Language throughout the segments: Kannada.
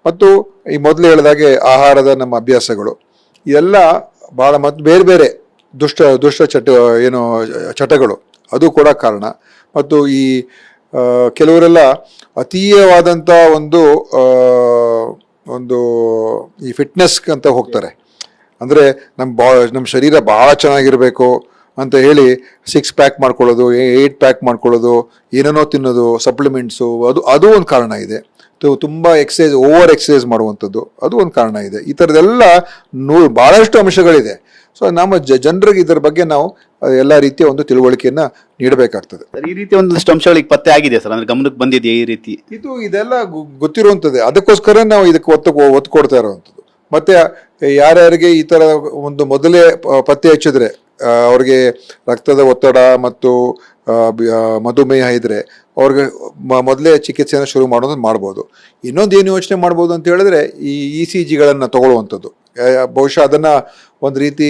ಮತ್ತು ಈ ಮೊದಲು ಹೇಳಿದಾಗೆ ಆಹಾರದ ನಮ್ಮ ಅಭ್ಯಾಸಗಳು ಇದೆಲ್ಲ ಭಾಳ ಮತ್ತು ಬೇರೆ ಬೇರೆ ದುಷ್ಟ ಚಟಗಳು ಅದು ಕೂಡ ಕಾರಣ. ಮತ್ತು ಈ ಕೆಲವರೆಲ್ಲ ಅತೀಯವಾದಂಥ ಒಂದು ಈ ಫಿಟ್ನೆಸ್ ಅಂತ ಹೋಗ್ತಾರೆ. ಅಂದರೆ ನಮ್ಮ ಶರೀರ ಭಾಳ ಚೆನ್ನಾಗಿರಬೇಕು ಅಂತ ಹೇಳಿ 6 ಪ್ಯಾಕ್ ಮಾಡ್ಕೊಳ್ಳೋದು, 8 ಪ್ಯಾಕ್ ಮಾಡ್ಕೊಳ್ಳೋದು, ಏನೇನೋ ತಿನ್ನೋದು, ಸಪ್ಲಿಮೆಂಟ್ಸು, ಅದು ಒಂದು ಕಾರಣ ಇದೆ. ತುಂಬ ಓವರ್ ಎಕ್ಸಸೈಸ್ ಮಾಡುವಂಥದ್ದು ಅದು ಒಂದು ಕಾರಣ ಇದೆ. ಈ ಥರದ್ದೆಲ್ಲ ಭಾಳಷ್ಟು ಅಂಶಗಳಿದೆ. ಸೊ ನಮ್ಮ ಜನರಿಗೆ ಇದರ ಬಗ್ಗೆ ನಾವು ಎಲ್ಲ ರೀತಿಯ ಒಂದು ತಿಳುವಳಿಕೆಯನ್ನು ನೀಡಬೇಕಾಗ್ತದೆ. ಈ ರೀತಿ ಒಂದಷ್ಟು ಅಂಶಗಳಿಗೆ ಪತ್ತೆ ಆಗಿದೆ ಸರ್, ಅಂದ್ರೆ ಗಮನಕ್ಕೆ ಬಂದಿದೆಯಾ ಈ ರೀತಿ? ಇದೆಲ್ಲ ಗೊತ್ತಿರುವಂಥದ್ದು, ಅದಕ್ಕೋಸ್ಕರ ನಾವು ಇದಕ್ಕೆ ಒತ್ತು ಕೊಡ್ತಾ ಇರುವಂಥದ್ದು. ಮತ್ತೆ ಯಾರ್ಯಾರಿಗೆ ಈ ಥರ ಒಂದು ಮೊದಲೇ ಪತ್ತೆ ಹಚ್ಚಿದ್ರೆ ಅವ್ರಿಗೆ ರಕ್ತದ ಒತ್ತಡ ಮತ್ತು ಮಧುಮೇಹ ಇದ್ರೆ ಅವ್ರಿಗೆ ಮೊದಲೇ ಚಿಕಿತ್ಸೆಯನ್ನು ಶುರು ಮಾಡ್ಬೋದು. ಇನ್ನೊಂದು ಏನು ಯೋಚನೆ ಮಾಡ್ಬೋದು ಅಂತ ಹೇಳಿದ್ರೆ ಈ ECGಗಳನ್ನು ತಗೊಳ್ಳುವಂಥದ್ದು. ಬಹುಶಃ ಅದನ್ನು ಒಂದು ರೀತಿ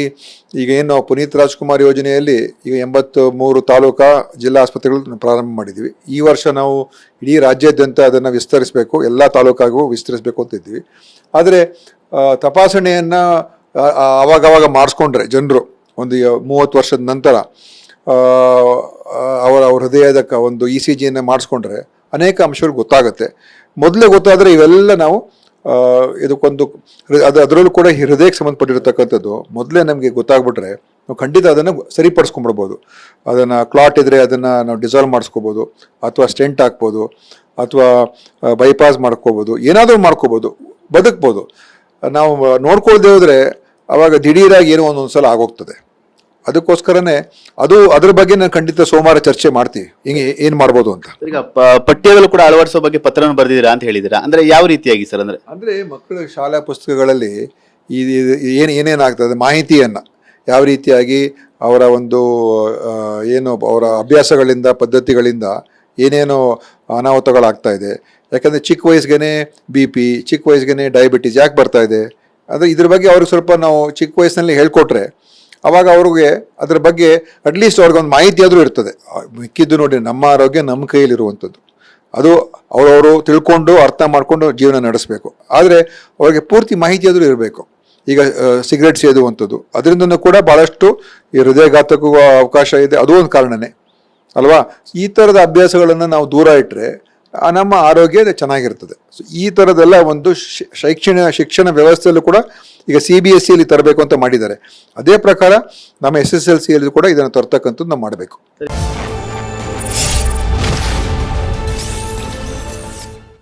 ಈಗ ಏನು ಪುನೀತ್ ರಾಜ್ಕುಮಾರ್ ಯೋಜನೆಯಲ್ಲಿ ಈಗ 83 ತಾಲೂಕಾ ಜಿಲ್ಲಾ ಆಸ್ಪತ್ರೆಗಳು ಪ್ರಾರಂಭ ಮಾಡಿದ್ದೀವಿ. ಈ ವರ್ಷ ನಾವು ಇಡೀ ರಾಜ್ಯಾದ್ಯಂತ ಅದನ್ನು ವಿಸ್ತರಿಸಬೇಕು, ಎಲ್ಲ ತಾಲೂಕಾಗೂ ವಿಸ್ತರಿಸಬೇಕು ಅಂತ ಇದ್ದೀವಿ. ಆದರೆ ತಪಾಸಣೆಯನ್ನು ಅವಾಗವಾಗ ಮಾಡಿಸ್ಕೊಂಡ್ರೆ ಜನರು ಒಂದು 30 ವರ್ಷದ ನಂತರ ಅವರ ಹೃದಯದ ಒಂದು ECGಯನ್ನು ಮಾಡಿಸ್ಕೊಂಡ್ರೆ ಅನೇಕ ಅಂಶಗಳು ಗೊತ್ತಾಗುತ್ತೆ. ಮೊದಲೇ ಗೊತ್ತಾದರೆ ಇವೆಲ್ಲ ನಾವು ಇದಕ್ಕೊಂದು ಅದರಲ್ಲೂ ಕೂಡ ಹೃದಯಕ್ಕೆ ಸಂಬಂಧಪಟ್ಟಿರ್ತಕ್ಕಂಥದ್ದು ಮೊದಲೇ ನಮಗೆ ಗೊತ್ತಾಗ್ಬಿಟ್ರೆ ನಾವು ಖಂಡಿತ ಅದನ್ನು ಸರಿಪಡಿಸ್ಕೊಂಡ್ಬಿಡ್ಬೋದು. ಅದನ್ನು ಕ್ಲಾಟ್ ಇದ್ದರೆ ಅದನ್ನು ನಾವು ಡಿಸಾಲ್ವ್ ಮಾಡಿಸ್ಕೋಬೋದು, ಅಥವಾ ಸ್ಟೆಂಟ್ ಹಾಕ್ಬೋದು, ಅಥವಾ ಬೈಪಾಸ್ ಮಾಡ್ಕೋಬೋದು, ಏನಾದರೂ ಮಾಡ್ಕೋಬೋದು, ಬದುಕ್ಬೋದು. ನಾವು ನೋಡ್ಕೊಳ್ದೇ ಹೋದರೆ ಅವಾಗ ದಿಢೀರಾಗಿ ಏನೋ ಒಂದೊಂದು ಸಲ ಆಗೋಗ್ತದೆ. ಅದಕ್ಕೋಸ್ಕರನೇ ಅದ್ರ ಬಗ್ಗೆ ನಾನು ಖಂಡಿತ ಸೋಮವಾರ ಚರ್ಚೆ ಮಾಡ್ತೀವಿ, ಹಿಂಗೆ ಏನ್ ಮಾಡ್ಬೋದು ಅಂತ. ಈಗ ಪಠ್ಯಗಳು ಕೂಡ ಅಳವಡಿಸೋ ಬಗ್ಗೆ ಪತ್ರವನ್ನು ಬರೆದಿದ್ದೀರಾ ಅಂತ ಹೇಳಿದಿರಾ, ಅಂದ್ರೆ ಯಾವ ರೀತಿಯಾಗಿ ಸರ್? ಅಂದ್ರೆ ಮಕ್ಕಳ ಶಾಲಾ ಪುಸ್ತಕಗಳಲ್ಲಿ ಏನೇನಾಗ್ತದೆ ಮಾಹಿತಿಯನ್ನ ಯಾವ ರೀತಿಯಾಗಿ ಅವರ ಒಂದು ಅವರ ಅಭ್ಯಾಸಗಳಿಂದ ಪದ್ಧತಿಗಳಿಂದ ಏನೇನೋ ಅನಾಹುತಗಳಾಗ್ತಾ ಇದೆ. ಯಾಕಂದ್ರೆ ಚಿಕ್ಕ ವಯಸ್ಸಿಗೆ BP, ಚಿಕ್ಕ ವಯಸ್ಸಿಗೆ ಡಯಾಬಿಟೀಸ್ ಯಾಕೆ ಬರ್ತಾ ಇದೆ ಅಂದ್ರೆ ಇದ್ರ ಬಗ್ಗೆ ಅವ್ರಿಗೆ ಸ್ವಲ್ಪ ನಾವು ಚಿಕ್ಕ ವಯಸ್ಸಿನಲ್ಲಿ ಹೇಳ್ಕೊಟ್ರೆ ಅವಾಗ ಅವ್ರಿಗೆ ಅದ್ರ ಬಗ್ಗೆ ಅಟ್ಲೀಸ್ಟ್ ಅವ್ರಿಗೊಂದು ಮಾಹಿತಿ ಆದರೂ ಇರ್ತದೆ. ಮಿಕ್ಕಿದ್ದು ನೋಡಿ, ನಮ್ಮ ಆರೋಗ್ಯ ನಮ್ಮ ಕೈಯಲ್ಲಿರುವಂಥದ್ದು, ಅದು ಅವರವರು ತಿಳ್ಕೊಂಡು ಅರ್ಥ ಮಾಡ್ಕೊಂಡು ಜೀವನ ನಡೆಸಬೇಕು. ಆದರೆ ಅವ್ರಿಗೆ ಪೂರ್ತಿ ಮಾಹಿತಿ ಆದರೂ ಇರಬೇಕು. ಈಗ ಸಿಗರೇಟ್ ಸೇದುವಂಥದ್ದು, ಅದರಿಂದನೂ ಕೂಡ ಭಾಳಷ್ಟು ಈ ಹೃದಯಘಾತಕ್ಕೂ ಅವಕಾಶ ಇದೆ, ಅದು ಒಂದು ಕಾರಣನೇ ಅಲ್ವಾ. ಈ ಥರದ ಅಭ್ಯಾಸಗಳನ್ನು ನಾವು ದೂರ ಇಟ್ಟರೆ ನಮ್ಮ ಆರೋಗ್ಯ ಚೆನ್ನಾಗಿರ್ತದೆ. ಸೊ ಈ ಥರದ್ದೆಲ್ಲ ಒಂದು ಶಿಕ್ಷಣ ವ್ಯವಸ್ಥೆಯಲ್ಲೂ ಕೂಡ ಈಗ CBSEಯಲ್ಲಿ ತರಬೇಕು ಅಂತ ಮಾಡಿದ್ದಾರೆ. ಅದೇ ಪ್ರಕಾರ ನಮ್ಮ SSLCಯಲ್ಲಿ ಕೂಡ ಇದನ್ನು ತರ್ತಕ್ಕಂಥದ್ದು ನಾವು ಮಾಡಬೇಕು.